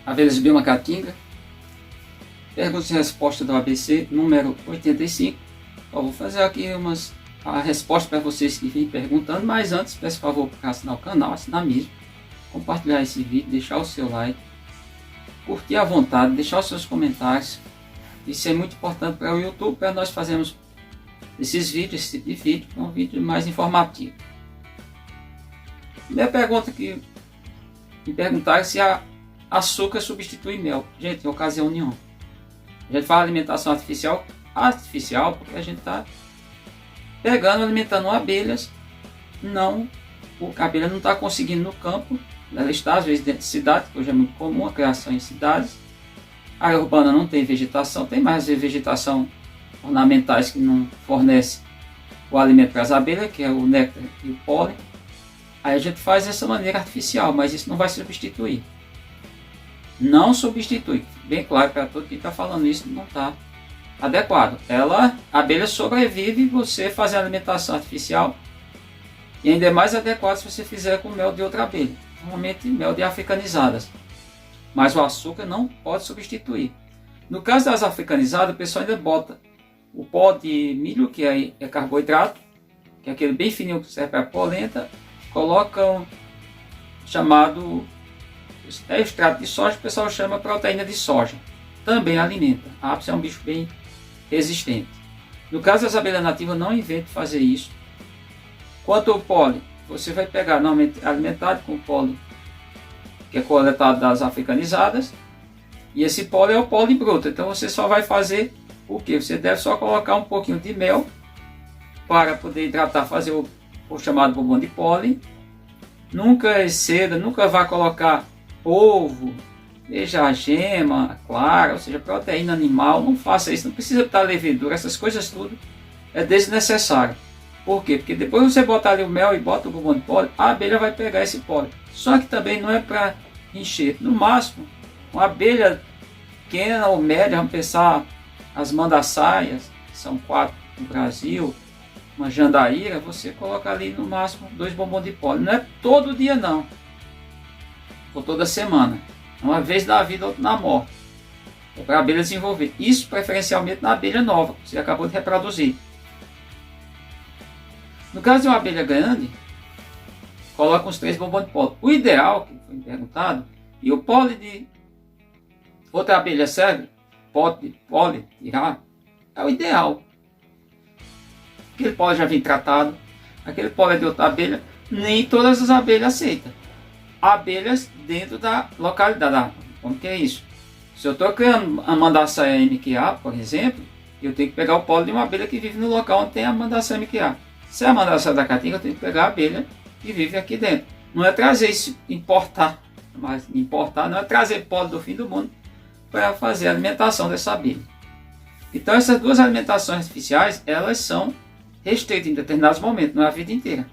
Abelhas de Bioma-Caatinga. Perguntas e respostas do ABC, número 85. Eu vou fazer aqui a resposta para vocês que vêm perguntando, mas antes peço por favor para assinar o canal, assinar mesmo, compartilhar esse vídeo, deixar o seu like, curtir à vontade, deixar os seus comentários. Isso é muito importante para o YouTube, para nós fazermos esses vídeos, esse tipo de vídeo, é um vídeo mais informativo. Primeira pergunta que me perguntaram se açúcar substitui mel. Gente, em ocasião nenhuma. A gente fala alimentação artificial porque a gente está pegando, alimentando abelhas. A abelha não está conseguindo no campo. Ela está às vezes dentro de cidade, que hoje é muito comum a criação em cidades. A área urbana não tem vegetação, tem mais vegetação ornamentais que não fornece o alimento para as abelhas, que é o néctar e o pólen. Aí a gente faz dessa maneira artificial, mas isso não vai substituir. Não substitui. Bem claro para todo que está falando isso, não está adequado. A abelha sobrevive você fazer alimentação artificial, e ainda é mais adequado se você fizer com mel de outra abelha, normalmente mel de africanizadas. Mas o açúcar não pode substituir. No caso das africanizadas, o pessoal ainda bota o pó de milho, que é carboidrato, que é aquele bem fininho que serve para a polenta, colocam chamado extrato de soja, o pessoal chama proteína de soja. Também alimenta. A ápice é um bicho bem resistente. No caso das abelhas nativas, não invente fazer isso. Quanto ao pólen, você vai pegar normalmente alimentado com pólen que é coletado das africanizadas, e esse pólen é o pólen bruto. Então você só vai fazer o que? Você deve só colocar um pouquinho de mel para poder hidratar, fazer o chamado bombom de pólen. Nunca exceda, nunca vá colocar ovo, veja a gema clara, ou seja, proteína animal. Não faça isso, não precisa botar levedura, essas coisas tudo é desnecessário. Por quê? Porque depois você botar ali o mel e bota o bombom de pólen, a abelha vai pegar esse pólen. Só que também não é para encher. No máximo, uma abelha pequena ou média, vamos pensar as mandaçaias, que são 4 no Brasil, uma jandaíra, você coloca ali no máximo 2 bombons de pólen. Não é todo dia não, ou toda semana. Uma vez na vida, outra na morte. É para a abelha desenvolver. Isso preferencialmente na abelha nova, que você acabou de reproduzir. No caso de uma abelha grande, coloca uns 3 bombons de pólen. O ideal, que foi me perguntado, e o pólen de outra abelha serve? Pólen tirar? É o ideal. Aquele pólen já vem tratado. Aquele pólen de outra abelha, nem todas as abelhas aceitam. Abelhas dentro da localidade. Como que é isso? Se eu estou criando a mandaçaia MQA, por exemplo, eu tenho que pegar o pólen de uma abelha que vive no local onde tem a mandaçaia MQA. Se é a mandaçaia da caatinga, eu tenho que pegar a abelha que vive aqui dentro. Não é trazer isso, importar, mas importar não é trazer pólen do fim do mundo para fazer a alimentação dessa abelha. Então essas duas alimentações artificiais, elas são restritas em determinados momentos, não é a vida inteira.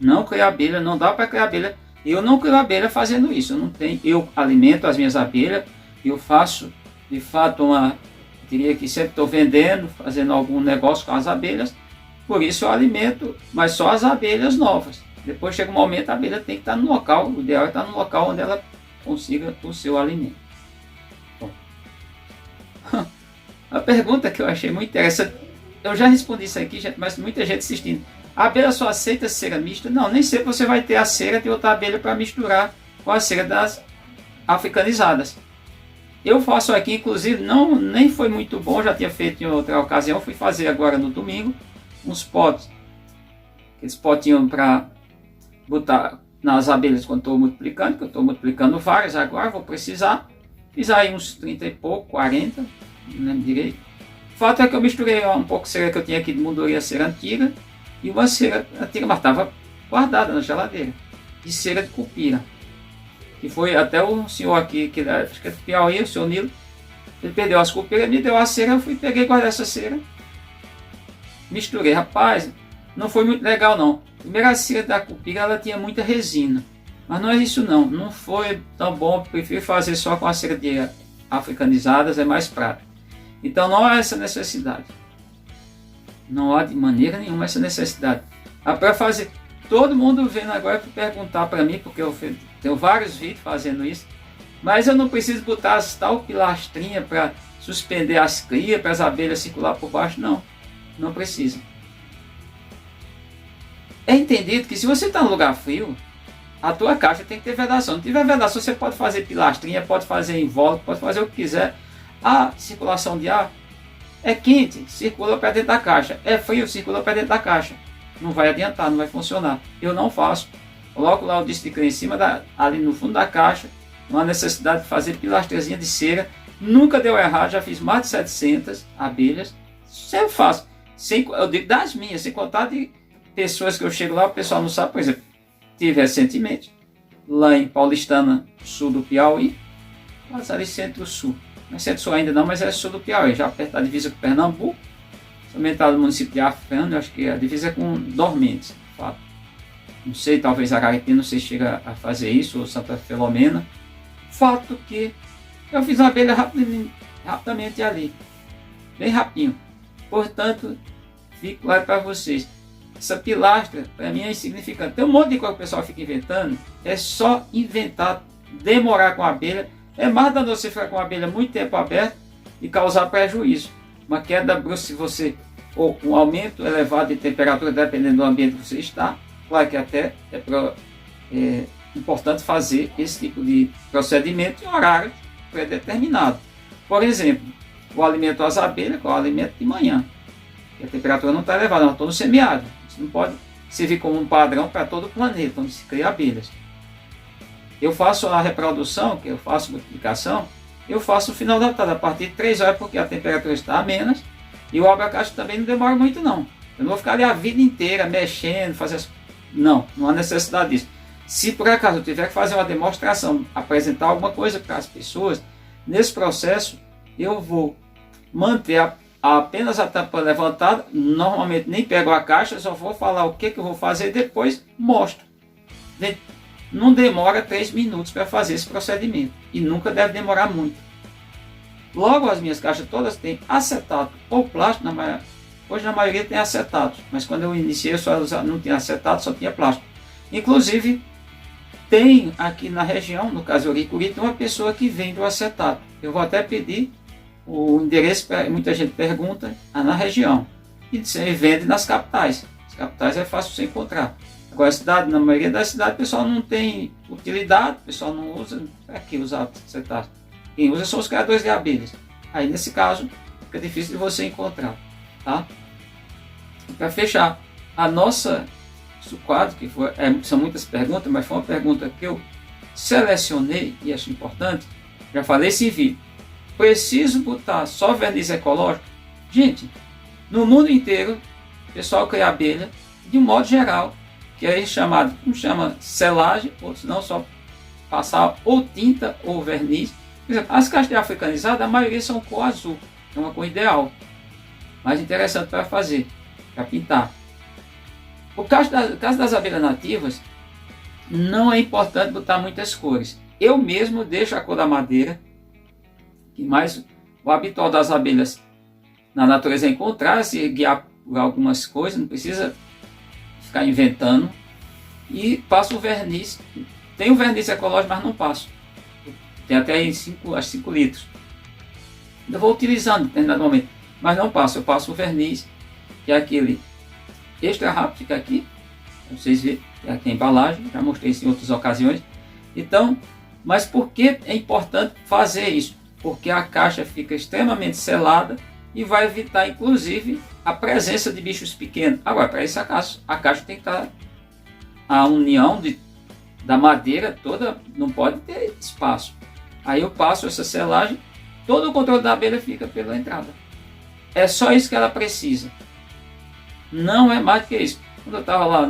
Não criar abelha, não dá para criar abelha. Eu não crio abelha fazendo isso. Eu alimento as minhas abelhas, eu faço de fato diria que sempre estou vendendo, fazendo algum negócio com as abelhas. Por isso eu alimento, mas só as abelhas novas. Depois chega um momento, a abelha tem que estar no local, o ideal é estar no local onde ela consiga o seu alimento. Bom. A pergunta que eu achei muito interessante, eu já respondi isso aqui, gente, mas muita gente assistindo. A abelha só aceita cera mista? Não, nem sempre você vai ter a cera de outra abelha para misturar com a cera das africanizadas. Eu faço aqui, inclusive, nem foi muito bom, já tinha feito em outra ocasião, fui fazer agora no domingo, uns potes, aqueles potinhos para botar nas abelhas quando estou multiplicando, que eu estou multiplicando várias agora, vou precisar. Fiz aí uns 30 e pouco, 40, não lembro direito. O fato é que eu misturei um pouco de cera que eu tinha aqui de mundoria, cera antiga, e uma cera antiga, mas estava guardada na geladeira, de cera de cupira. Que foi até o senhor aqui, que acho que é do Piauí, o senhor Nilo, ele perdeu as cupiras, me deu a cera, eu peguei e guardei essa cera. Misturei, rapaz, não foi muito legal não. Primeiro, a cera da cupira, ela tinha muita resina, mas não é isso não foi tão bom. Prefiro fazer só com a cera de africanizadas, é mais prático. Então não há essa necessidade, não há de maneira nenhuma essa necessidade. Para fazer, todo mundo vendo agora para perguntar para mim, porque eu tenho vários vídeos fazendo isso, Mas eu não preciso botar as tal pilastrinha para suspender as crias, para as abelhas circular por baixo, não. Não precisa. É entendido que se você está num lugar frio, a tua caixa tem que ter vedação. Se não tiver vedação, você pode fazer pilastrinha, pode fazer invólucro, pode fazer o que quiser. A circulação de ar é quente, circula para dentro da caixa. É frio, circula para dentro da caixa. Não vai adiantar, não vai funcionar. Eu não faço. Coloco lá o disco de cria em cima, ali no fundo da caixa. Não há necessidade de fazer pilastrezinha de cera. Nunca deu errado, já fiz mais de 700 abelhas. Sempre faço. Eu digo das minhas, sem contar de pessoas que eu chego lá, o pessoal não sabe. Por exemplo, tive recentemente, lá em Paulistana, sul do Piauí, quase ali centro-sul. Não é centro-sul ainda não, mas é sul do Piauí, já perto da divisa com Pernambuco. Somente está no município de Africano, eu acho que a divisa é com Dormentes, de fato. Não sei, talvez Araripe, não sei se chega a fazer isso, ou Santa Filomena. Fato que eu fiz uma abelha rapidamente ali, bem rapidinho. Portanto, fico claro para vocês. Essa pilastra, para mim, é insignificante. Tem um monte de coisa que o pessoal fica inventando. É só inventar, demorar com a abelha. É mais danoso você ficar com a abelha muito tempo aberta e causar prejuízo. Uma queda brusca, se você, ou um aumento elevado de temperatura, dependendo do ambiente que você está. Claro que até é importante fazer esse tipo de procedimento em horário pré-determinado. Por exemplo, o alimento às abelhas, que é o alimento de manhã. E a temperatura não está elevada, não estou no semiárido. Isso não pode servir como um padrão para todo o planeta, onde se cria abelhas. Eu faço a reprodução, que eu faço multiplicação, eu faço no final da tarde, a partir de 3 horas, porque a temperatura está a menos, e o abacaxi também não demora muito não. Eu não vou ficar ali a vida inteira mexendo, fazendo... Não há necessidade disso. Se por acaso eu tiver que fazer uma demonstração, apresentar alguma coisa para as pessoas, nesse processo eu vou manter apenas a tampa levantada, normalmente nem pego a caixa, só vou falar o que eu vou fazer e depois mostro. Não demora 3 minutos para fazer esse procedimento e nunca deve demorar muito. Logo, as minhas caixas todas têm acetato ou plástico, hoje na maioria tem acetato, mas quando eu iniciei eu só não tinha acetato, só tinha plástico. Inclusive, tem aqui na região, no caso Uricuri, tem uma pessoa que vende o acetato. Eu vou até pedir o endereço, muita gente pergunta, na região. E vende nas capitais. As capitais é fácil você encontrar. Agora, na maioria das cidades, o pessoal não tem utilidade, o pessoal não usa. Para que usar acetato? Quem usa são os criadores de abelhas. Aí, nesse caso, fica difícil de você encontrar. Tá? Para fechar, a nossa quadro, que são muitas perguntas, mas foi uma pergunta que eu selecionei e acho importante. Já falei esse vídeo. Preciso botar só verniz ecológico? Gente, no mundo inteiro, o pessoal cria abelha de um modo geral, que é chamado, um chama selagem, outros não, só passar ou tinta ou verniz. Por exemplo, as caixas africanizadas, a maioria são cor azul, é uma cor ideal, mais interessante para fazer, para pintar. No caso das abelhas nativas, não é importante botar muitas cores. Eu mesmo deixo a cor da madeira, que mais o habitual das abelhas na natureza é encontrar, se guiar por algumas coisas, não precisa ficar inventando. E passo o verniz. Tem o verniz ecológico, mas não passo. Tem até em 5 litros. Eu vou utilizando em determinado momento, mas não passo. Eu passo o verniz, que é aquele extra rápido, fica aqui, para vocês verem, aqui a embalagem, já mostrei isso em outras ocasiões. Então, mas por que é importante fazer isso? Porque a caixa fica extremamente selada e vai evitar, inclusive, a presença de bichos pequenos. Agora, para isso, a caixa tem que estar a união da madeira toda, não pode ter espaço. Aí eu passo essa selagem, todo o controle da abelha fica pela entrada. É só isso que ela precisa. Não é mais do que isso. Quando eu estava lá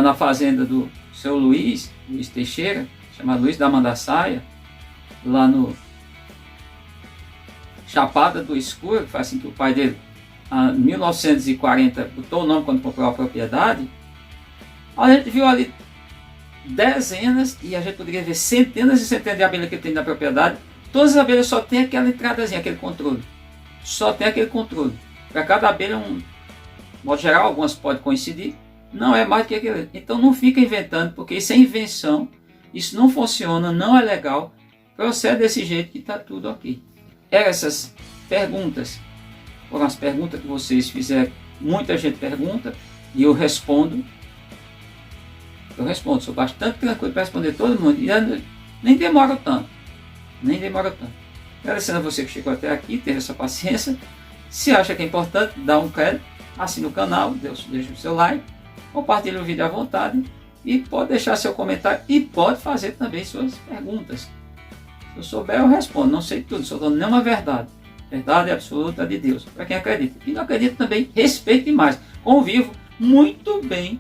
na fazenda do seu Luiz Teixeira, chamado Luiz da Mandaçaia, lá no Chapada do Escuro, que faz assim que o pai dele, em 1940, botou o nome quando comprou a propriedade. A gente viu ali dezenas, e a gente poderia ver centenas e centenas de abelhas que tem na propriedade. Todas as abelhas só tem aquela entradazinha, aquele controle. Só tem aquele controle. Para cada abelha, de modo geral, algumas podem coincidir, não é mais do que aquele. Então não fica inventando, porque isso é invenção. isso não funciona, não é legal, procede desse jeito que está tudo ok. Essas perguntas foram as perguntas que vocês fizeram. Muita gente pergunta e eu respondo. Sou bastante tranquilo para responder todo mundo. E nem demora tanto. Agradecendo a você que chegou até aqui, teve essa paciência. Se acha que é importante, dá um crédito, assina o canal, deixa o seu like, compartilha o vídeo à vontade e pode deixar seu comentário e pode fazer também suas perguntas. Se eu souber, eu respondo. Não sei tudo, só dando nenhuma verdade. Verdade absoluta de Deus, para quem acredita. E não acredita também, respeite mais. Convivo muito bem.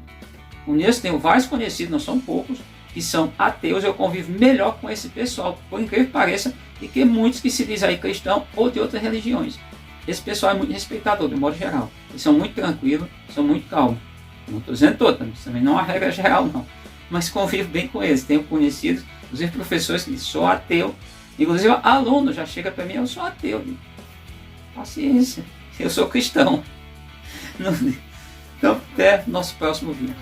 Conheço, tenho vários conhecidos, não são poucos, que são ateus. Eu convivo melhor com esse pessoal, por incrível que pareça, do que muitos que se dizem aí cristão ou de outras religiões. Esse pessoal é muito respeitador, de modo geral. Eles são muito tranquilos, são muito calmos. Não estou dizendo todos, também não é uma regra geral, não. Mas convivo bem com eles. Tenho conhecidos, inclusive professores que dizem, sou ateu. Inclusive aluno já chega para mim, eu sou ateu. Paciência, eu sou cristão. Então, até nosso próximo vídeo.